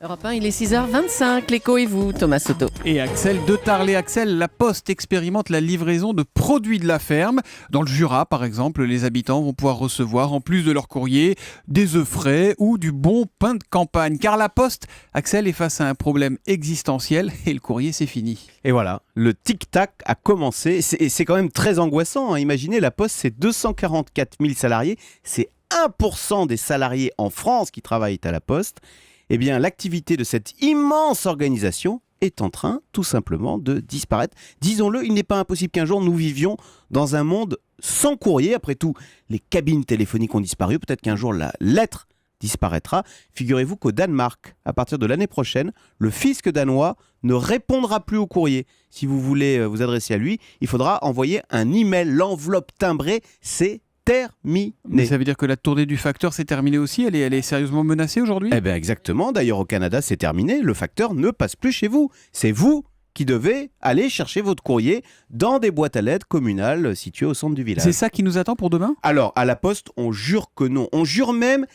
Europe 1, il est 6h25, l'écho et vous, Thomas Soto. Et Axel de Tarlet. Axel, la Poste expérimente la livraison de produits de la ferme. Dans le Jura, par exemple, les habitants vont pouvoir recevoir, en plus de leur courrier, des œufs frais ou du bon pain de campagne. Car la Poste, Axel, est face à un problème existentiel et le courrier, c'est fini. Et voilà, le tic-tac a commencé. C'est quand même très angoissant, hein. Imaginez, la Poste, c'est 244 000 salariés. C'est 1% des salariés en France qui travaillent à la Poste. Eh bien, l'activité de cette immense organisation est en train, tout simplement, de disparaître. Disons-le, il n'est pas impossible qu'un jour nous vivions dans un monde sans courrier. Après tout, les cabines téléphoniques ont disparu. Peut-être qu'un jour, la lettre disparaîtra. Figurez-vous qu'au Danemark, à partir de l'année prochaine, le fisc danois ne répondra plus au courrier. Si vous voulez vous adresser à lui, il faudra envoyer un email, l'enveloppe timbrée, c'est terminé. Mais ça veut dire que la tournée du facteur, c'est terminé aussi? Elle est sérieusement menacée aujourd'hui? Eh bien exactement, d'ailleurs au Canada c'est terminé, le facteur ne passe plus chez vous. C'est vous qui devez aller chercher votre courrier dans des boîtes à lettres communales situées au centre du village. C'est ça qui nous attend pour demain? Alors à la Poste, on jure que non. On jure même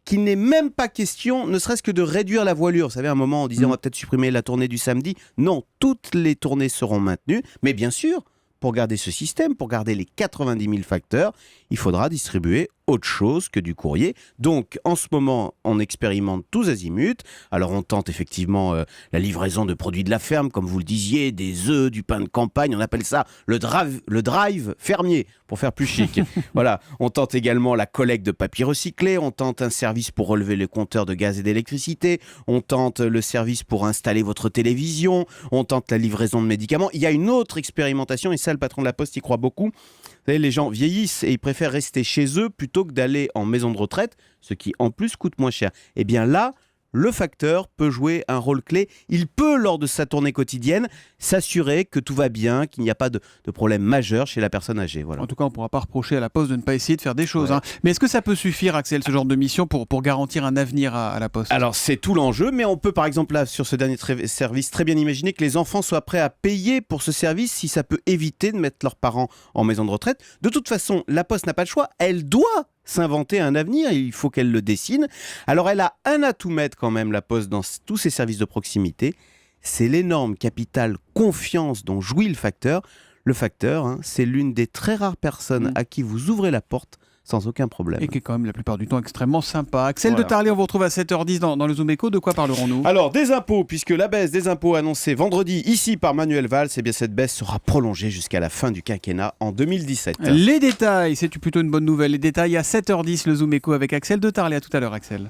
qu'il n'est même pas question, ne serait-ce que de réduire la voilure. Vous savez, à un moment on disait on va peut-être supprimer la tournée du samedi. Non, toutes les tournées seront maintenues, mais bien sûr, pour garder ce système, pour garder les 90 000 facteurs, il faudra distribuer autre chose que du courrier. Donc, en ce moment, on expérimente tous azimuts. Alors, on tente effectivement la livraison de produits de la ferme, comme vous le disiez, des œufs, du pain de campagne. On appelle ça le drive fermier, pour faire plus chic. Voilà. On tente également la collecte de papier recyclé. On tente un service pour relever les compteurs de gaz et d'électricité. On tente le service pour installer votre télévision. On tente la livraison de médicaments. Il y a une autre expérimentation, et ça, le patron de la Poste y croit beaucoup. Vous savez, les gens vieillissent et ils préfèrent rester chez eux plutôt que d'aller en maison de retraite, ce qui en plus coûte moins cher. Et bien là, le facteur peut jouer un rôle clé. Il peut, lors de sa tournée quotidienne, s'assurer que tout va bien, qu'il n'y a pas de problème majeur chez la personne âgée. Voilà. En tout cas, on ne pourra pas reprocher à la Poste de ne pas essayer de faire des choses. Ouais. Mais est-ce que ça peut suffire, Axel, ce genre de mission pour garantir un avenir à la Poste? Alors, c'est tout l'enjeu, mais on peut, par exemple, là, sur ce dernier service, très bien imaginer que les enfants soient prêts à payer pour ce service si ça peut éviter de mettre leurs parents en maison de retraite. De toute façon, la Poste n'a pas le choix. Elle doit s'inventer un avenir, il faut qu'elle le dessine. Alors elle a un atout maître quand même, la Poste, dans tous ses services de proximité, c'est l'énorme capital confiance dont jouit le facteur. Le facteur, hein, c'est l'une des très rares personnes à qui vous ouvrez la porte sans aucun problème. Et qui est quand même la plupart du temps extrêmement sympa. Axel Voilà. de Tarlet, on vous retrouve à 7h10 dans le Zoom Echo. De quoi parlerons-nous? Alors, des impôts, puisque la baisse des impôts annoncée vendredi ici par Manuel Valls, eh bien cette baisse sera prolongée jusqu'à la fin du quinquennat en 2017. Les détails, c'est plutôt une bonne nouvelle. Les détails à 7h10, le Zoom Echo avec Axel de Tarlet. À tout à l'heure, Axel.